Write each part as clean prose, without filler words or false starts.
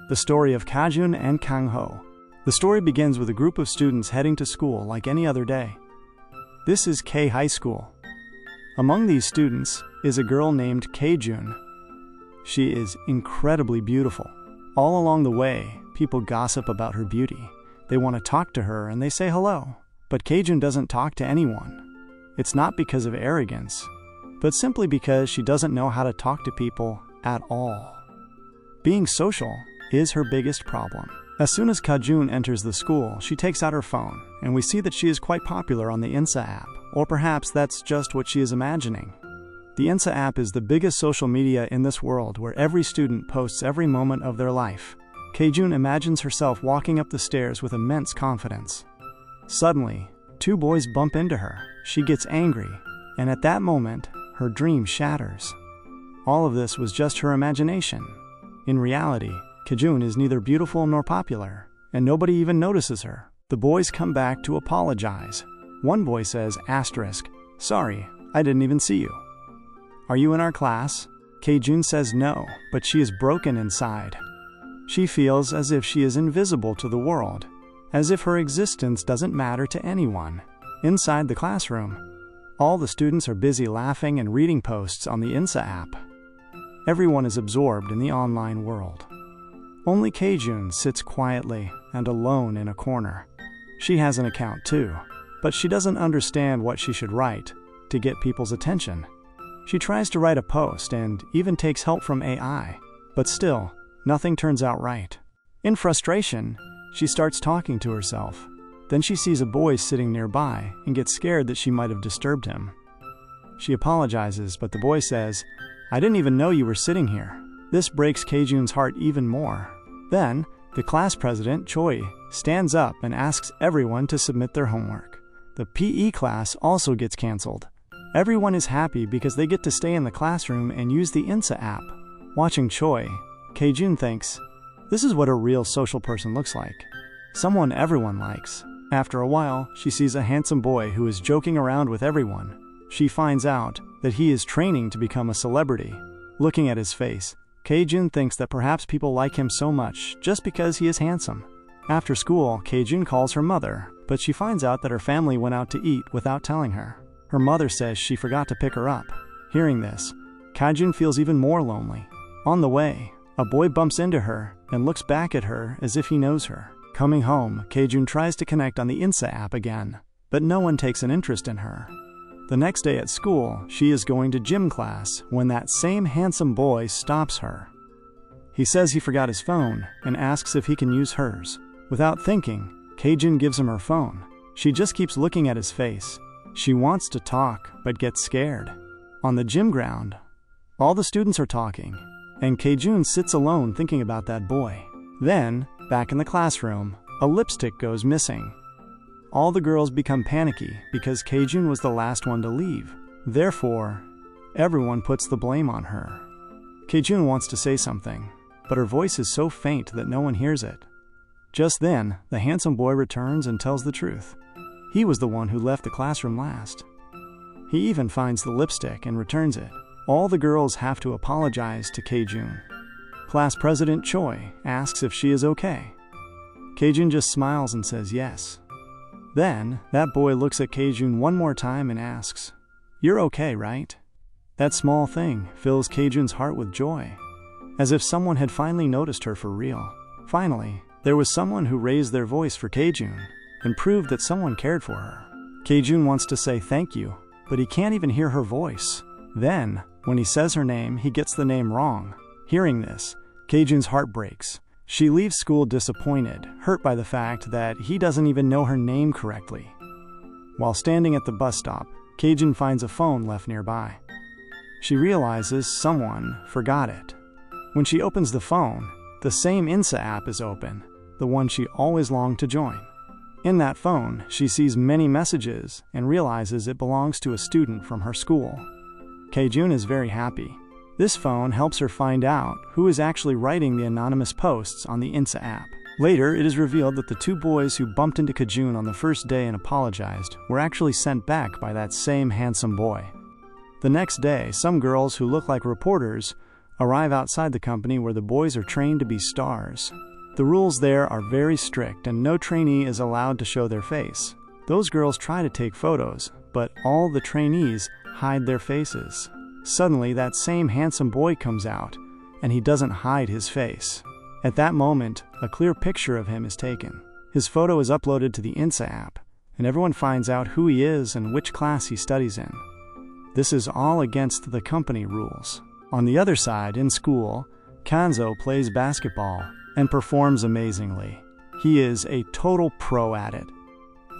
The story of Kajun and Kangho. The story begins with a group of students heading to school like any other day. This is K High School. Among these students is a girl named Kajun. She is incredibly beautiful. All along the way, people gossip about her beauty. They want to talk to her and they say hello. But Kajun doesn't talk to anyone. It's not because of arrogance, but simply because she doesn't know how to talk to people at all. Being social is her biggest problem. As soon as Kajun enters the school, she takes out her phone, and we see that she is quite popular on the Insta app, or perhaps that's just what she is imagining. The Insta app is the biggest social media in this world where every student posts every moment of their life. Kajun imagines herself walking up the stairs with immense confidence. Suddenly, two boys bump into her. She gets angry, and at that moment, her dream shatters. All of this was just her imagination. In reality, Kajun is neither beautiful nor popular, and nobody even notices her. The boys come back to apologize. One boy says, "Sorry, I didn't even see you." "Are you in our class?" Kajun says no, but she is broken inside. She feels as if she is invisible to the world, as if her existence doesn't matter to anyone. Inside the classroom, all the students are busy laughing and reading posts on the Insta app. Everyone is absorbed in the online world. Only Kajun sits quietly and alone in a corner. She has an account too, but she doesn't understand what she should write to get people's attention. She tries to write a post and even takes help from AI, but still, nothing turns out right. In frustration, she starts talking to herself. Then she sees a boy sitting nearby and gets scared that she might have disturbed him. She apologizes, but the boy says, "I didn't even know you were sitting here." This breaks Kajun's heart even more. Then, the class president, Choi, stands up and asks everyone to submit their homework. The PE class also gets canceled. Everyone is happy because they get to stay in the classroom and use the Insta app. Watching Choi, Kajun thinks, this is what a real social person looks like. Someone everyone likes. After a while, she sees a handsome boy who is joking around with everyone. She finds out that he is training to become a celebrity. Looking at his face, Kajun thinks that perhaps people like him so much just because he is handsome. After school, Kajun calls her mother, but she finds out that her family went out to eat without telling her. Her mother says she forgot to pick her up. Hearing this, Kajun feels even more lonely. On the way, a boy bumps into her and looks back at her as if he knows her. Coming home, Kajun tries to connect on the Insta app again, but no one takes an interest in her. The next day at school, she is going to gym class when that same handsome boy stops her. He says he forgot his phone and asks if he can use hers. Without thinking, Kajun gives him her phone. She just keeps looking at his face. She wants to talk, but gets scared. On the gym ground, all the students are talking, and Kajun sits alone thinking about that boy. Then, back in the classroom, a lipstick goes missing. All the girls become panicky because Kajun was the last one to leave. Therefore, everyone puts the blame on her. Kajun wants to say something, but her voice is so faint that no one hears it. Just then, the handsome boy returns and tells the truth. He was the one who left the classroom last. He even finds the lipstick and returns it. All the girls have to apologize to Kajun. Class President Choi asks if she is okay. Kajun just smiles and says yes. Then, that boy looks at Kajun one more time and asks, "You're okay, right?" That small thing fills Kajun's heart with joy, as if someone had finally noticed her for real. Finally, there was someone who raised their voice for Kajun and proved that someone cared for her. Kajun wants to say thank you, but he can't even hear her voice. Then, when he says her name, he gets the name wrong. Hearing this, Kajun's heart breaks. She leaves school disappointed, hurt by the fact that he doesn't even know her name correctly. While standing at the bus stop, Kajun finds a phone left nearby. She realizes someone forgot it. When she opens the phone, the same Insta app is open, the one she always longed to join. In that phone, she sees many messages and realizes it belongs to a student from her school. Kajun is very happy. This phone helps her find out who is actually writing the anonymous posts on the Insta app. Later, it is revealed that the two boys who bumped into Kajun on the first day and apologized were actually sent back by that same handsome boy. The next day, some girls who look like reporters arrive outside the company where the boys are trained to be stars. The rules there are very strict and no trainee is allowed to show their face. Those girls try to take photos, but all the trainees hide their faces. Suddenly, that same handsome boy comes out, and he doesn't hide his face. At that moment, a clear picture of him is taken. His photo is uploaded to the Insa app, and everyone finds out who he is and which class he studies in. This is all against the company rules. On the other side, in school, Kanzo plays basketball and performs amazingly. He is a total pro at it.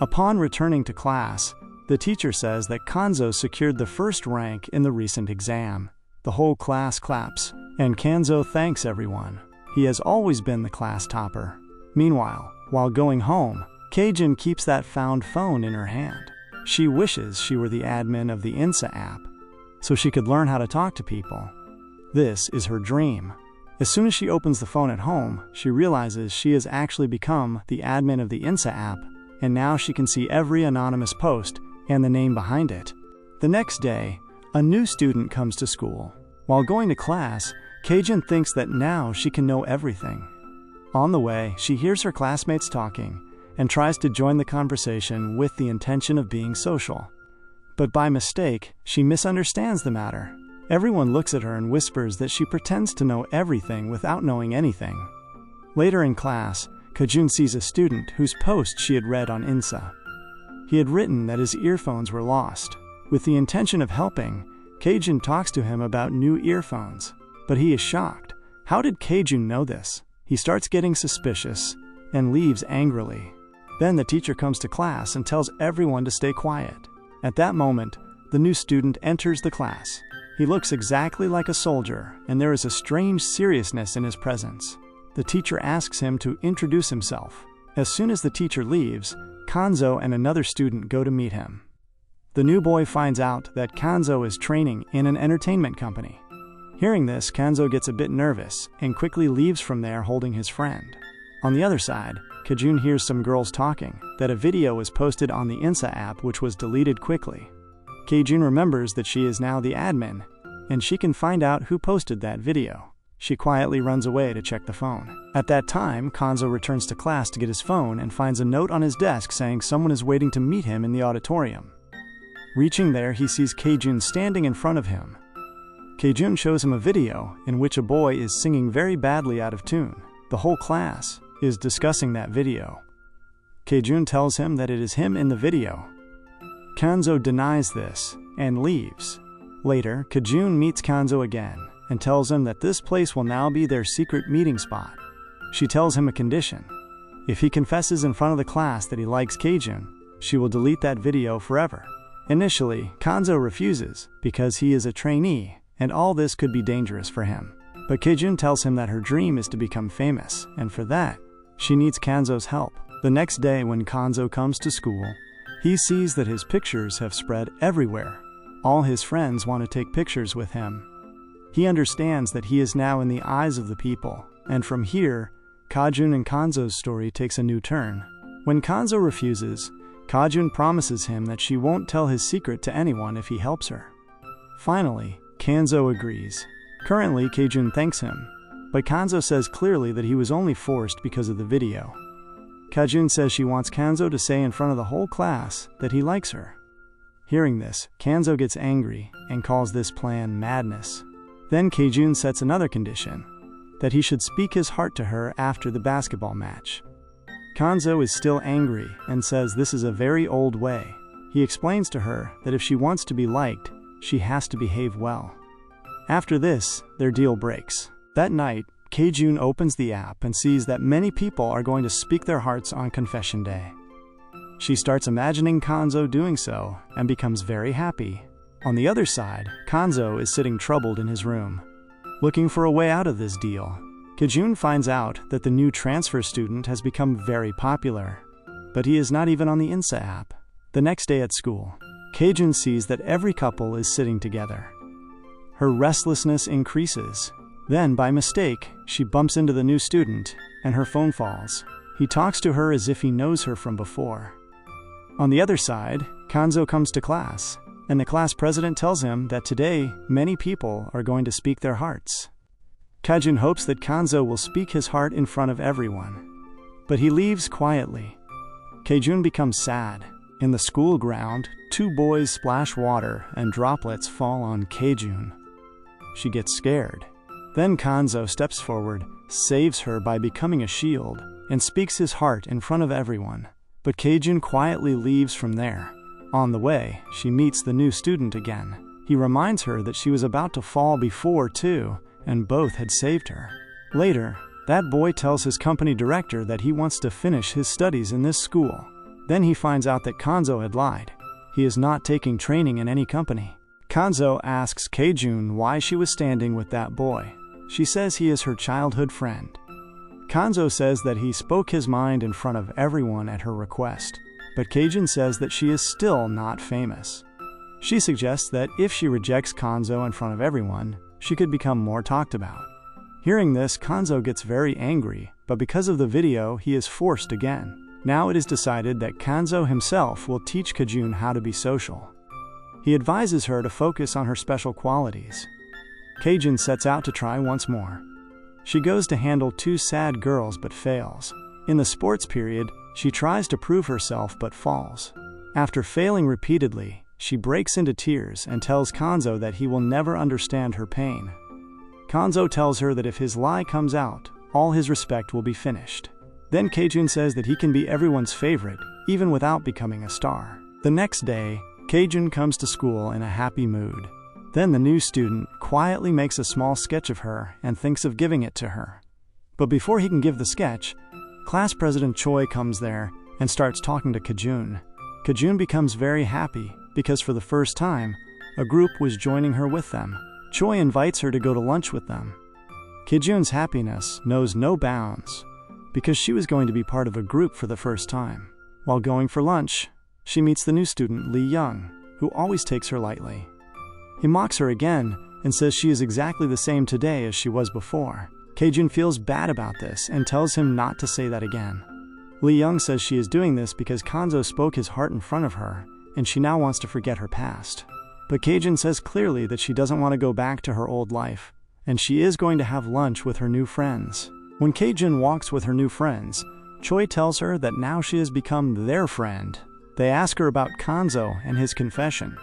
Upon returning to class, the teacher says that Kanzo secured the first rank in the recent exam. The whole class claps, and Kanzo thanks everyone. He has always been the class topper. Meanwhile, while going home, Kaijun keeps that found phone in her hand. She wishes she were the admin of the Insa app, so she could learn how to talk to people. This is her dream. As soon as she opens the phone at home, she realizes she has actually become the admin of the Insa app, and now she can see every anonymous post and the name behind it. The next day, a new student comes to school. While going to class, Kaijun thinks that now she can know everything. On the way, she hears her classmates talking and tries to join the conversation with the intention of being social. But by mistake, she misunderstands the matter. Everyone looks at her and whispers that she pretends to know everything without knowing anything. Later in class, Kaijun sees a student whose post she had read on Insa. He had written that his earphones were lost. With the intention of helping, Kaijun talks to him about new earphones. But he is shocked. How did Kaijun know this? He starts getting suspicious and leaves angrily. Then the teacher comes to class and tells everyone to stay quiet. At that moment, the new student enters the class. He looks exactly like a soldier, and there is a strange seriousness in his presence. The teacher asks him to introduce himself. As soon as the teacher leaves, Kanzo and another student go to meet him. The new boy finds out that Kanzo is training in an entertainment company. Hearing this, Kanzo gets a bit nervous and quickly leaves from there holding his friend. On the other side, Kaijun hears some girls talking that a video was posted on the Insa app which was deleted quickly. Kaijun remembers that she is now the admin, and she can find out who posted that video. She quietly runs away to check the phone. At that time, Kanzo returns to class to get his phone and finds a note on his desk saying someone is waiting to meet him in the auditorium. Reaching there, he sees Kaijun standing in front of him. Kaijun shows him a video in which a boy is singing very badly out of tune. The whole class is discussing that video. Kaijun tells him that it is him in the video. Kanzo denies this and leaves. Later, Kaijun meets Kanzo again and tells him that this place will now be their secret meeting spot. She tells him a condition. If he confesses in front of the class that he likes Kaijun, she will delete that video forever. Initially, Kanzo refuses because he is a trainee and all this could be dangerous for him. But Kaijun tells him that her dream is to become famous, and for that, she needs Kanzo's help. The next day when Kanzo comes to school, he sees that his pictures have spread everywhere. All his friends want to take pictures with him. He understands that he is now in the eyes of the people, and from here, Kaijun and Kanzo's story takes a new turn. When Kanzo refuses, Kaijun promises him that she won't tell his secret to anyone if he helps her. Finally, Kanzo agrees. Currently, Kaijun thanks him, but Kanzo says clearly that he was only forced because of the video. Kaijun says she wants Kanzo to say in front of the whole class that he likes her. Hearing this, Kanzo gets angry and calls this plan madness. Then Kaijun sets another condition, that he should speak his heart to her after the basketball match. Kanzo is still angry and says this is a very old way. He explains to her that if she wants to be liked, she has to behave well. After this, their deal breaks. That night, Kaijun opens the app and sees that many people are going to speak their hearts on confession day. She starts imagining Kanzo doing so and becomes very happy. On the other side, Kanzo is sitting troubled in his room. Looking for a way out of this deal, Kaijun finds out that the new transfer student has become very popular, but he is not even on the Insa app. The next day at school, Kaijun sees that every couple is sitting together. Her restlessness increases. Then, by mistake, she bumps into the new student, and her phone falls. He talks to her as if he knows her from before. On the other side, Kanzo comes to class, and the class president tells him that today many people are going to speak their hearts. Kajun hopes that Kanzo will speak his heart in front of everyone. But he leaves quietly. Kajun becomes sad. In the school ground, 2 boys splash water and droplets fall on Kajun. She gets scared. Then Kanzo steps forward, saves her by becoming a shield, and speaks his heart in front of everyone. But Kajun quietly leaves from there. On the way, she meets the new student again. He reminds her that she was about to fall before too, and both had saved her. Later, that boy tells his company director that he wants to finish his studies in this school. Then he finds out that Kanzo had lied. He is not taking training in any company. Kanzo asks Kajun why she was standing with that boy. She says he is her childhood friend. Kanzo says that he spoke his mind in front of everyone at her request, but Kajun says that she is still not famous. She suggests that if she rejects Kanzo in front of everyone, she could become more talked about. Hearing this, Kanzo gets very angry, but because of the video, he is forced again. Now it is decided that Kanzo himself will teach Kajun how to be social. He advises her to focus on her special qualities. Kajun sets out to try once more. She goes to handle 2 sad girls but fails. In the sports period, she tries to prove herself but falls. After failing repeatedly, she breaks into tears and tells Kanzo that he will never understand her pain. Kanzo tells her that if his lie comes out, all his respect will be finished. Then Kajun says that he can be everyone's favorite, even without becoming a star. The next day, Kajun comes to school in a happy mood. Then the new student quietly makes a small sketch of her and thinks of giving it to her. But before he can give the sketch, class president Choi comes there and starts talking to Kajun. Kajun becomes very happy because for the first time, a group was joining her with them. Choi invites her to go to lunch with them. Kajun's happiness knows no bounds because she was going to be part of a group for the first time. While going for lunch, she meets the new student Lee Young, who always takes her lightly. He mocks her again and says she is exactly the same today as she was before. Kajun feels bad about this and tells him not to say that again. Lee Young says she is doing this because Kanzo spoke his heart in front of her, and she now wants to forget her past. But Kajun says clearly that she doesn't want to go back to her old life, and she is going to have lunch with her new friends. When Kajun walks with her new friends, Choi tells her that now she has become their friend. They ask her about Kanzo and his confession.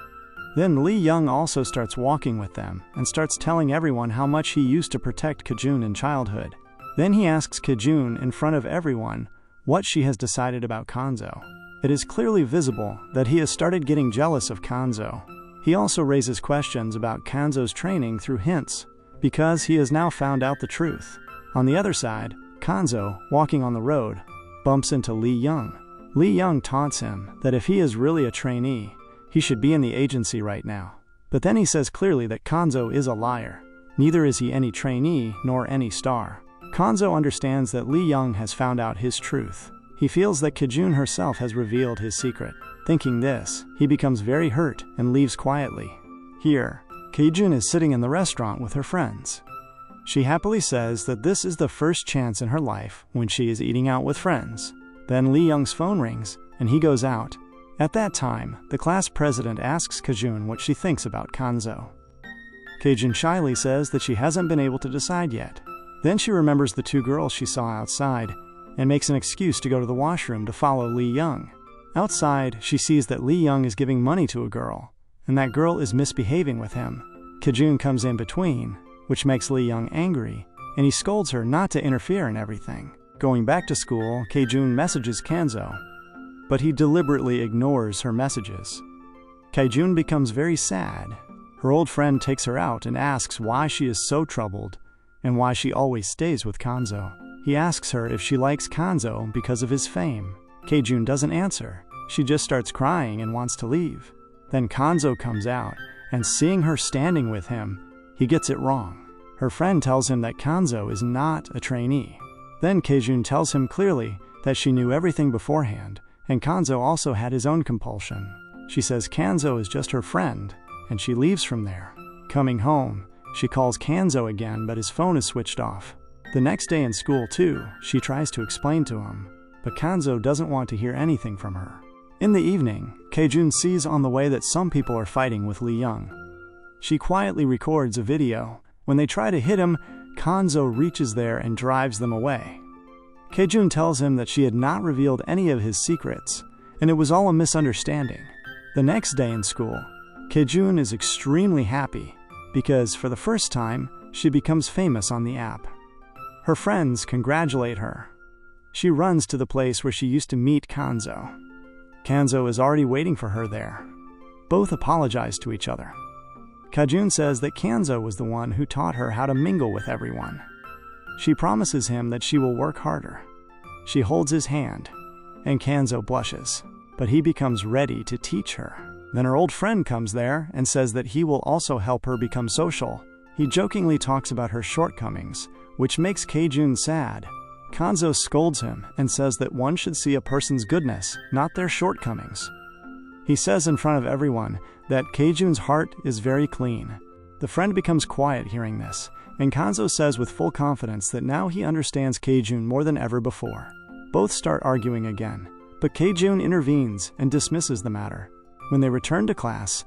Then Lee Young also starts walking with them and starts telling everyone how much he used to protect Kajun in childhood. Then he asks Kajun in front of everyone what she has decided about Kanzo. It is clearly visible that he has started getting jealous of Kanzo. He also raises questions about Kanzo's training through hints, because he has now found out the truth. On the other side, Kanzo, walking on the road, bumps into Lee Young. Lee Young taunts him that if he is really a trainee, he should be in the agency right now. But then he says clearly that Kanzo is a liar. Neither is he any trainee nor any star. Kanzo understands that Lee Young has found out his truth. He feels that Kajun herself has revealed his secret. Thinking this, he becomes very hurt and leaves quietly. Here, Kajun is sitting in the restaurant with her friends. She happily says that this is the first chance in her life when she is eating out with friends. Then Lee Young's phone rings, and he goes out. At that time, the class president asks Kajun what she thinks about Kanzo. Kajun shyly says that she hasn't been able to decide yet. Then she remembers the 2 girls she saw outside and makes an excuse to go to the washroom to follow Lee Young. Outside, she sees that Lee Young is giving money to a girl, and that girl is misbehaving with him. Kajun comes in between, which makes Lee Young angry, and he scolds her not to interfere in everything. Going back to school, Kajun messages Kanzo, but he deliberately ignores her messages. Kajun becomes very sad. Her old friend takes her out and asks why she is so troubled and why she always stays with Kanzo. He asks her if she likes Kanzo because of his fame. Kajun doesn't answer. She just starts crying and wants to leave. Then Kanzo comes out, and seeing her standing with him, he gets it wrong. Her friend tells him that Kanzo is not a trainee. Then Kajun tells him clearly that she knew everything beforehand, and Kanzo also had his own compulsion. She says Kanzo is just her friend, and she leaves from there. Coming home, she calls Kanzo again, but his phone is switched off. The next day in school too, she tries to explain to him, but Kanzo doesn't want to hear anything from her. In the evening, Kajun sees on the way that some people are fighting with Lee Young. She quietly records a video. When they try to hit him, Kanzo reaches there and drives them away. Kejun tells him that she had not revealed any of his secrets, and it was all a misunderstanding. The next day in school, Kejun is extremely happy because for the first time, she becomes famous on the app. Her friends congratulate her. She runs to the place where she used to meet Kanzo. Kanzo is already waiting for her there. Both apologize to each other. Kejun says that Kanzo was the one who taught her how to mingle with everyone. She promises him that she will work harder. She holds his hand, and Kanzo blushes, but he becomes ready to teach her. Then her old friend comes there and says that he will also help her become social. He jokingly talks about her shortcomings, which makes Kejun sad. Kanzo scolds him and says that one should see a person's goodness, not their shortcomings. He says in front of everyone that Kejun's heart is very clean. The friend becomes quiet hearing this, and Kanzo says with full confidence that now he understands Kejun more than ever before. Both start arguing again, but Kejun intervenes and dismisses the matter. When they return to class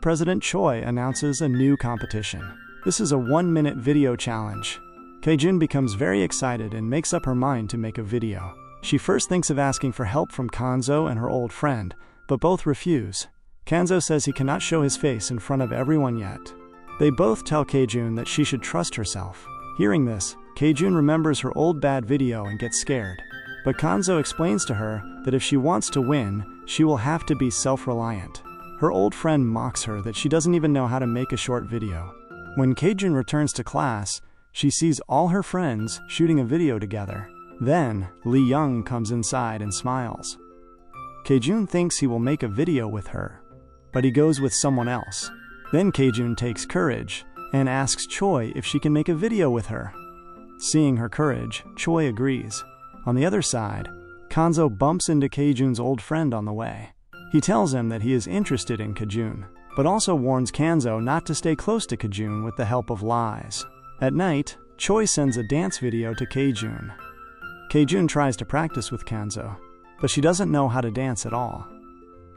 president Choi announces a new competition. This is a 1-minute video challenge. Kejun becomes very excited and makes up her mind to make a video. She first thinks of asking for help from Kanzo and her old friend, but both refuse. Kanzo says he cannot show his face in front of everyone yet. They both tell Kejun that she should trust herself. Hearing this, Kejun remembers her old bad video and gets scared. But Kanzo explains to her that if she wants to win, she will have to be self-reliant. Her old friend mocks her that she doesn't even know how to make a short video. When Kejun returns to class, she sees all her friends shooting a video together. Then, Lee Young comes inside and smiles. Kejun thinks he will make a video with her, but he goes with someone else. Then Kejun takes courage and asks Choi if she can make a video with her. Seeing her courage, Choi agrees. On the other side, Kanzo bumps into Kejun's old friend on the way. He tells him that he is interested in Kejun, but also warns Kanzo not to stay close to Kejun with the help of lies. At night, Choi sends a dance video to Kejun. Kejun tries to practice with Kanzo, but she doesn't know how to dance at all.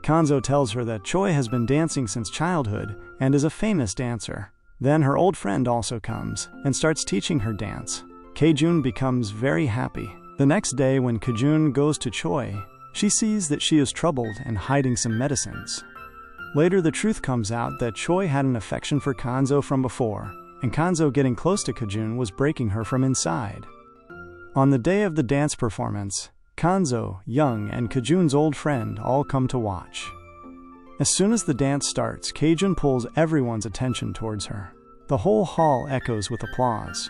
Kanzo tells her that Choi has been dancing since childhood and is a famous dancer. Then her old friend also comes and starts teaching her dance. Kejun becomes very happy. The next day when Kejun goes to Choi, she sees that she is troubled and hiding some medicines. Later the truth comes out that Choi had an affection for Kanzo from before, and Kanzo getting close to Kejun was breaking her from inside. On the day of the dance performance, Kanzo, Young, and Kejun's old friend all come to watch. As soon as the dance starts, Kejun pulls everyone's attention towards her. The whole hall echoes with applause.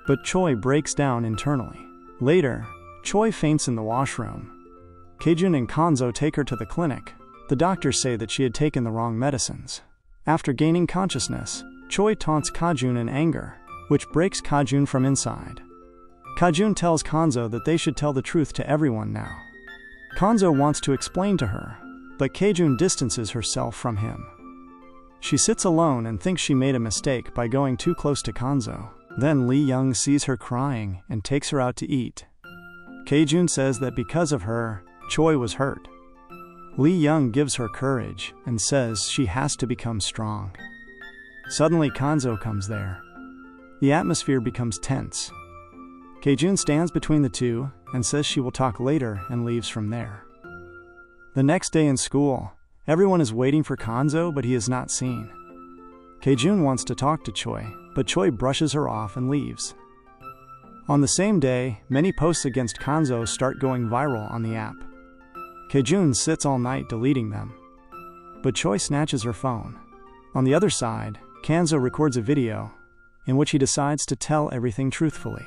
But Choi breaks down internally. Later, Choi faints in the washroom. Kejun and Kanzo take her to the clinic. The doctors say that she had taken the wrong medicines. After gaining consciousness, Choi taunts Kejun in anger, which breaks Kejun from inside. Kejun tells Kanzo that they should tell the truth to everyone now. Kanzo wants to explain to her, but Kejun distances herself from him. She sits alone and thinks she made a mistake by going too close to Kanzo. Then Lee Young sees her crying and takes her out to eat. Kejun says that because of her, Choi was hurt. Lee Young gives her courage and says she has to become strong. Suddenly Kanzo comes there. The atmosphere becomes tense. Kejun stands between the two and says she will talk later and leaves from there. The next day in school, everyone is waiting for Kanzo, but he is not seen. Kejun wants to talk to Choi, but Choi brushes her off and leaves. On the same day, many posts against Kanzo start going viral on the app. Kejun sits all night deleting them, but Choi snatches her phone. On the other side, Kanzo records a video in which he decides to tell everything truthfully.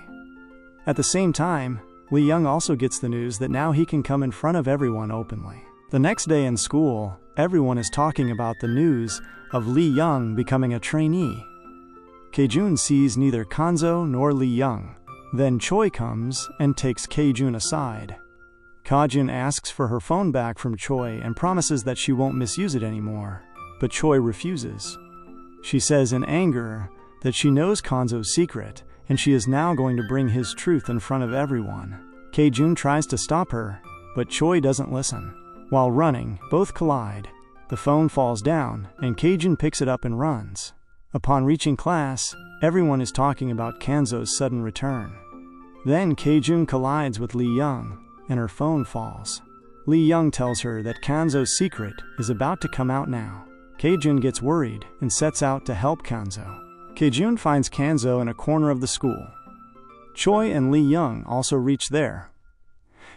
At the same time, Lee Young also gets the news that now he can come in front of everyone openly. The next day in school, everyone is talking about the news of Lee Young becoming a trainee. Kejun sees neither Kanzo nor Lee Young. Then Choi comes and takes Kejun aside. Kejun asks for her phone back from Choi and promises that she won't misuse it anymore, but Choi refuses. She says in anger that she knows Kanzo's secret and she is now going to bring his truth in front of everyone. Kejun tries to stop her, but Choi doesn't listen. While running, both collide. The phone falls down and Kejun picks it up and runs. Upon reaching class, everyone is talking about Kanzo's sudden return. Then Kejun collides with Lee Young, and her phone falls. Lee Young tells her that Kanzo's secret is about to come out now. Kejun gets worried and sets out to help Kanzo. Kejun finds Kanzo in a corner of the school. Choi and Lee Young also reach there.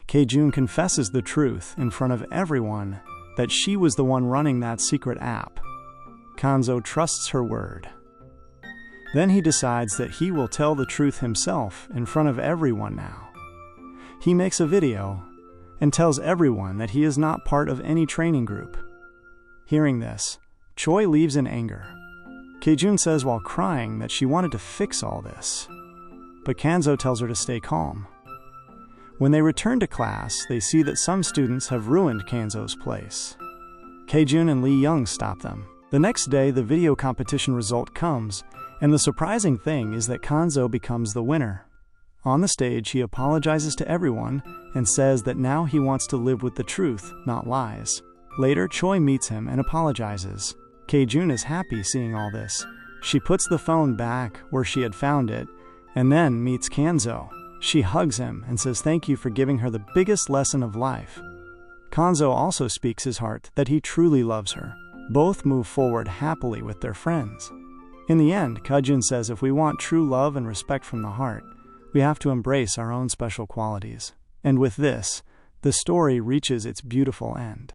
Kejun confesses the truth in front of everyone that she was the one running that secret app. Kanzo trusts her word. Then he decides that he will tell the truth himself in front of everyone now. He makes a video and tells everyone that he is not part of any training group. Hearing this, Choi leaves in anger. Kejun says while crying that she wanted to fix all this, but Kanzo tells her to stay calm. When they return to class, they see that some students have ruined Kanzo's place. Kejun and Lee Young stop them. The next day, the video competition result comes, and the surprising thing is that Kanzo becomes the winner. On the stage, he apologizes to everyone and says that now he wants to live with the truth, not lies. Later, Choi meets him and apologizes. Kejun is happy seeing all this. She puts the phone back where she had found it, and then meets Kanzo. She hugs him and says thank you for giving her the biggest lesson of life. Kanzo also speaks his heart that he truly loves her. Both move forward happily with their friends. In the end, Kejun says if we want true love and respect from the heart, we have to embrace our own special qualities. And with this, the story reaches its beautiful end.